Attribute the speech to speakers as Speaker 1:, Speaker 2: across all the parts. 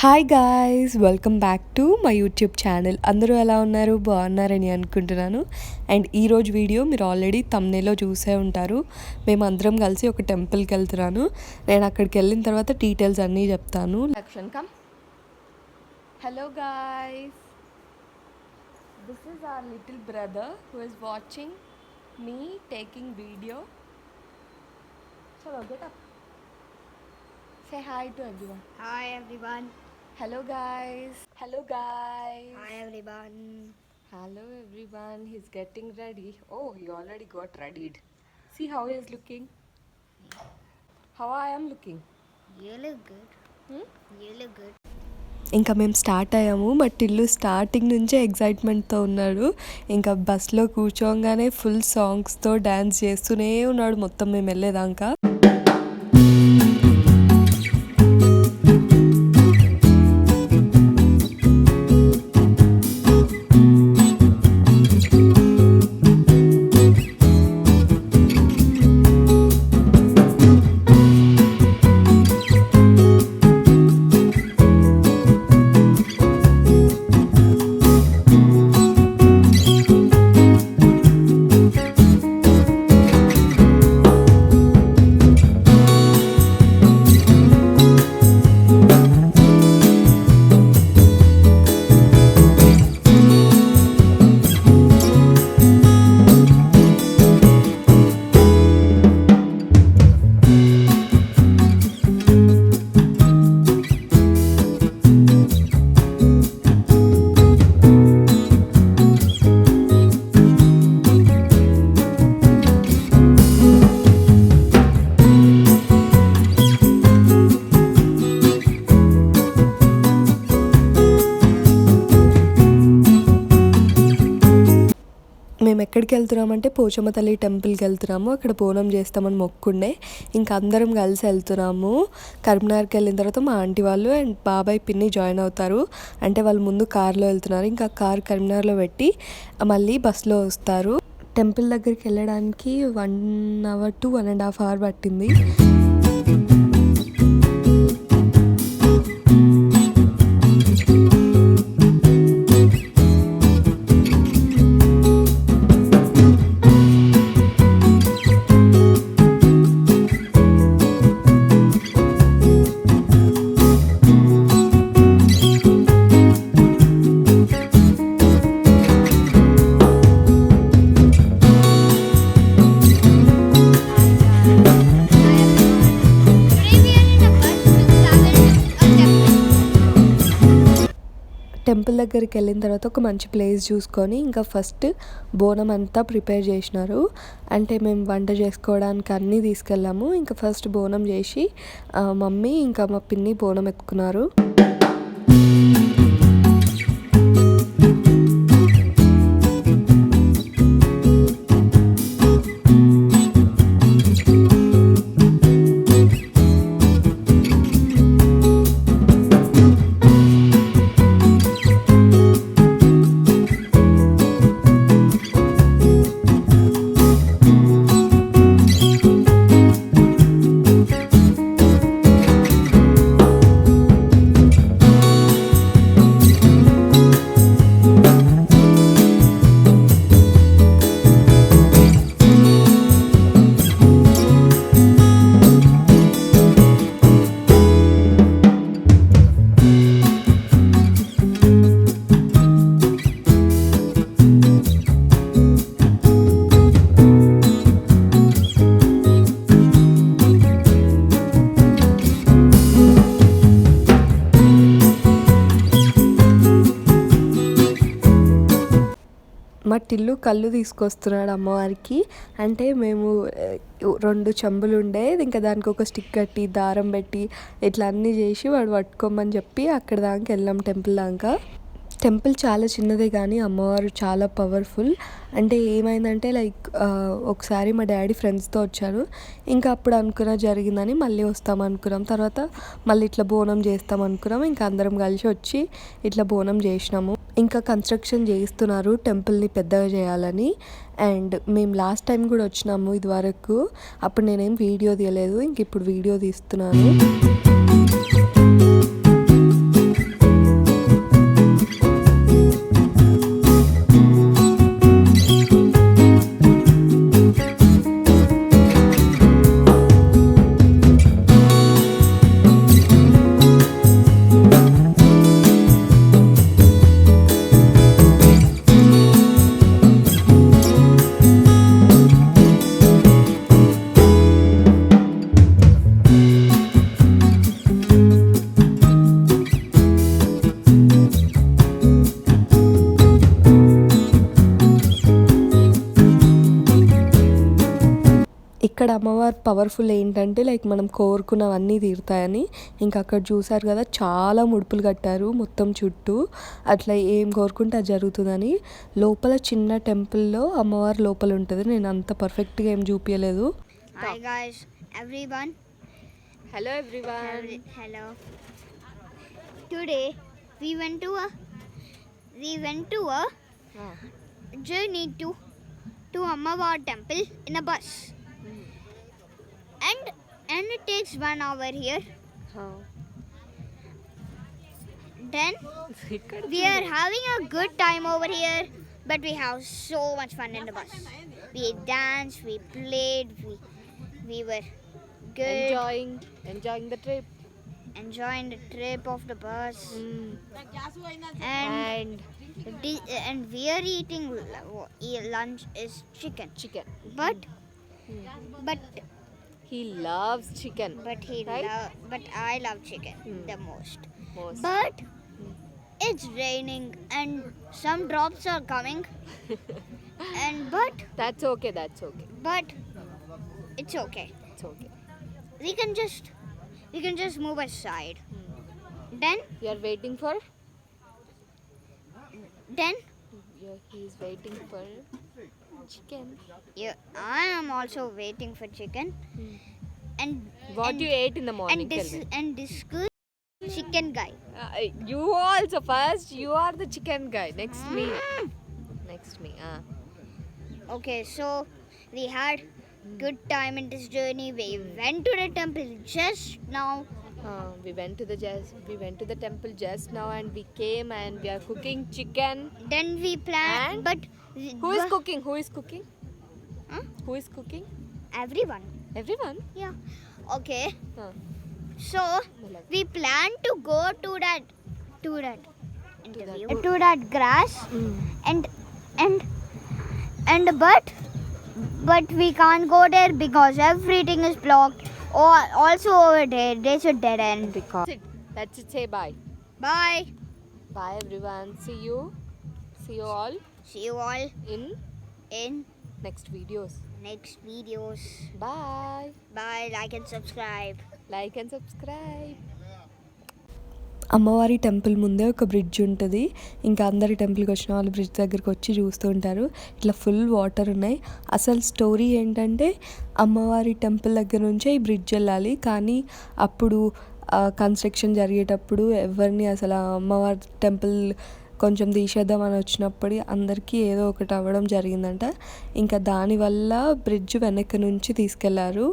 Speaker 1: Hi guys, welcome back to my YouTube channel. అందరూ ఎలా ఉన్నారు? బాగున్నారని అనుకుంటున్నాను. అండ్ ఈరోజు వీడియో మీరు ఆల్రెడీ థంబ్నెయిల్లో చూసే ఉంటారు. మేము అందరం కలిసి ఒక టెంపుల్కి వెళ్తున్నాను. నేను అక్కడికి వెళ్ళిన తర్వాత డీటెయిల్స్ అన్నీ చెప్తాను. Action come. Hello guys, this is our little brother who is watching me taking video. చలో get up. Say hi to everyone.
Speaker 2: Hi everyone.
Speaker 1: Hello guys. Hello guys.
Speaker 2: Hi everyone.
Speaker 1: Hello everyone. He's getting ready. Oh, he already got readied. See how he is looking. How I am looking.
Speaker 2: You look good. You look good.
Speaker 1: ఇంకా మేము start అయ్యాము. మా Tillu starting నుంచే ఎగ్జైట్మెంట్తో ఉన్నాడు. ఇంకా బస్లో కూర్చోగానే full సాంగ్స్తో dance చేస్తూనే ఉన్నాడు మొత్తం మేము వెళ్ళేదాకా. మేము ఎక్కడికి వెళ్తున్నామంటే పోచమ్మ తల్లి టెంపుల్కి వెళ్తున్నాము. అక్కడ బోనం చేస్తామని మొక్కుండే. ఇంకా అందరం కలిసి వెళ్తున్నాము. కరీంనగర్కి వెళ్ళిన తర్వాత మా ఆంటీ వాళ్ళు అండ్ బాబాయ్ పిన్ని జాయిన్ అవుతారు. అంటే వాళ్ళు ముందు కార్లో వెళ్తున్నారు. ఇంకా కార్ కరీంనగర్లో పెట్టి మళ్ళీ బస్సులో వస్తారు. టెంపుల్ దగ్గరికి వెళ్ళడానికి 1 hour to 1.5 hours పట్టింది. టెంపుల్ దగ్గరికి వెళ్ళిన తర్వాత ఒక మంచి ప్లేస్ చూసుకొని ఇంకా ఫస్ట్ బోనం అంతా ప్రిపేర్ చేసినారు. అంటే మేము వంట చేసుకోవడానికి అన్నీ తీసుకెళ్ళాము. ఇంకా ఫస్ట్ బోనం చేసి మమ్మీ ఇంకా మా పిన్ని బోనం ఎత్తుకున్నారు. మా టిల్లు కళ్ళు తీసుకొస్తున్నాడు అమ్మవారికి. అంటే మేము 2 చెంబులు ఉండే, ఇంకా దానికి ఒక స్టిక్ కట్టి దారం పెట్టి ఇట్లా అన్నీ చేసి వాడు పట్టుకోమని చెప్పి అక్కడ దాకా వెళ్ళాం టెంపుల్ దాకా. టెంపుల్ చాలా చిన్నదే కానీ అమ్మవారు చాలా పవర్ఫుల్. అంటే ఏమైందంటే ఒకసారి మా డాడీ ఫ్రెండ్స్తో వచ్చారు. ఇంకా అప్పుడు అనుకున్న జరిగిందని మళ్ళీ వస్తాం అనుకున్నాం. తర్వాత మళ్ళీ ఇట్లా బోనం చేస్తాం అనుకున్నాం. ఇంకా అందరం కలిసి వచ్చి ఇట్లా బోనం చేసినాము. ఇంకా కన్స్ట్రక్షన్ చేస్తున్నారు టెంపుల్ని పెద్దగా చేయాలని. అండ్ మేము లాస్ట్ టైం కూడా వచ్చినాము ఇదివరకు. అప్పుడు నేనేం వీడియో తీయలేదు, ఇంక ఇప్పుడు వీడియో తీస్తున్నాను. అక్కడ అమ్మవారి పవర్ఫుల్ ఏంటంటే లైక్ మనం కోరుకున్నవన్నీ తీరుతాయని. ఇంకా అక్కడ చూసారు కదా చాలా ముడుపులు కట్టారు మొత్తం చుట్టూ, అట్లా ఏం కోరుకుంటే అది జరుగుతుందని. లోపల చిన్న టెంపుల్లో అమ్మవారు లోపల ఉంటుంది, నేను అంత పర్ఫెక్ట్గా ఏం చూపించలేదు.
Speaker 2: Hi guys, everyone.
Speaker 1: Hello everyone.
Speaker 2: Hello. Today we went to a journey to Ammavar temple in a bus. And it takes 1 hour here. Then we are having a good time over here, but we have so much fun in the bus. We danced, we played, we were good,
Speaker 3: enjoying the trip.
Speaker 2: enjoying the trip of the bus. And we are eating lunch is chicken. But
Speaker 3: He loves chicken. Right?
Speaker 2: But I love chicken the most.
Speaker 3: Most.
Speaker 2: But it's raining and some drops are coming. But
Speaker 3: That's okay.
Speaker 2: it's okay.
Speaker 3: It's okay.
Speaker 2: We can just move aside. Then
Speaker 3: You're waiting for? He's waiting for chicken.
Speaker 2: yeah, I am also waiting for chicken. And
Speaker 3: What
Speaker 2: and,
Speaker 3: you ate in the morning? Tell me.
Speaker 2: and this good chicken guy.
Speaker 3: You also first. You are the chicken guy. Next me.
Speaker 2: Okay, so we had good time in this journey. We went to the temple just now.
Speaker 3: We went to the temple just now, and we came and we are cooking chicken.
Speaker 2: Then we planned,
Speaker 3: And?
Speaker 2: but
Speaker 3: Who is cooking?
Speaker 2: Huh?
Speaker 3: Who is cooking?
Speaker 2: Everyone.
Speaker 3: Everyone.
Speaker 2: Yeah. Okay.
Speaker 3: Huh.
Speaker 2: So we planned to go to that interview, to that grass, and but we can't go there because everything is blocked. Also over there, there's a dead end.
Speaker 3: That's it. Say bye.
Speaker 2: Bye.
Speaker 3: Bye everyone. See you all
Speaker 2: See you all in
Speaker 3: next videos.
Speaker 2: next videos.
Speaker 3: Bye.
Speaker 2: Bye. Like and subscribe.
Speaker 1: అమ్మవారి temple ముందే ఒక bridge ఉంటుంది, ఇంకా అందరి టెంపుల్కి వచ్చిన వాళ్ళు bridge దగ్గరికి వచ్చి చూస్తూ ఉంటారు. ఇట్లా ఫుల్ వాటర్ ఉన్నాయి. అసలు స్టోరీ ఏంటంటే అమ్మవారి టెంపుల్ దగ్గర నుంచే ఈ బ్రిడ్జ్ వెళ్ళాలి, కానీ అప్పుడు కన్స్ట్రక్షన్ జరిగేటప్పుడు ఎవరిని అసలు అమ్మవారి టెంపుల్ కొంచెం తీసేద్దామని వచ్చినప్పుడు అందరికీ ఏదో ఒకటి అవ్వడం జరిగిందంట. ఇంకా దానివల్ల బ్రిడ్జ్ వెనక నుంచి తీసుకెళ్లారు.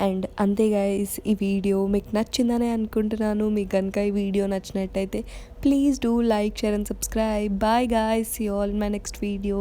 Speaker 1: అండ్ అంతే గైస్, ఈ వీడియో మీకు నచ్చిందని అనుకుంటున్నాను. మీకు కనుక ఈ వీడియో నచ్చినట్టయితే please do like, share and subscribe. Bye guys, see you all in my next video.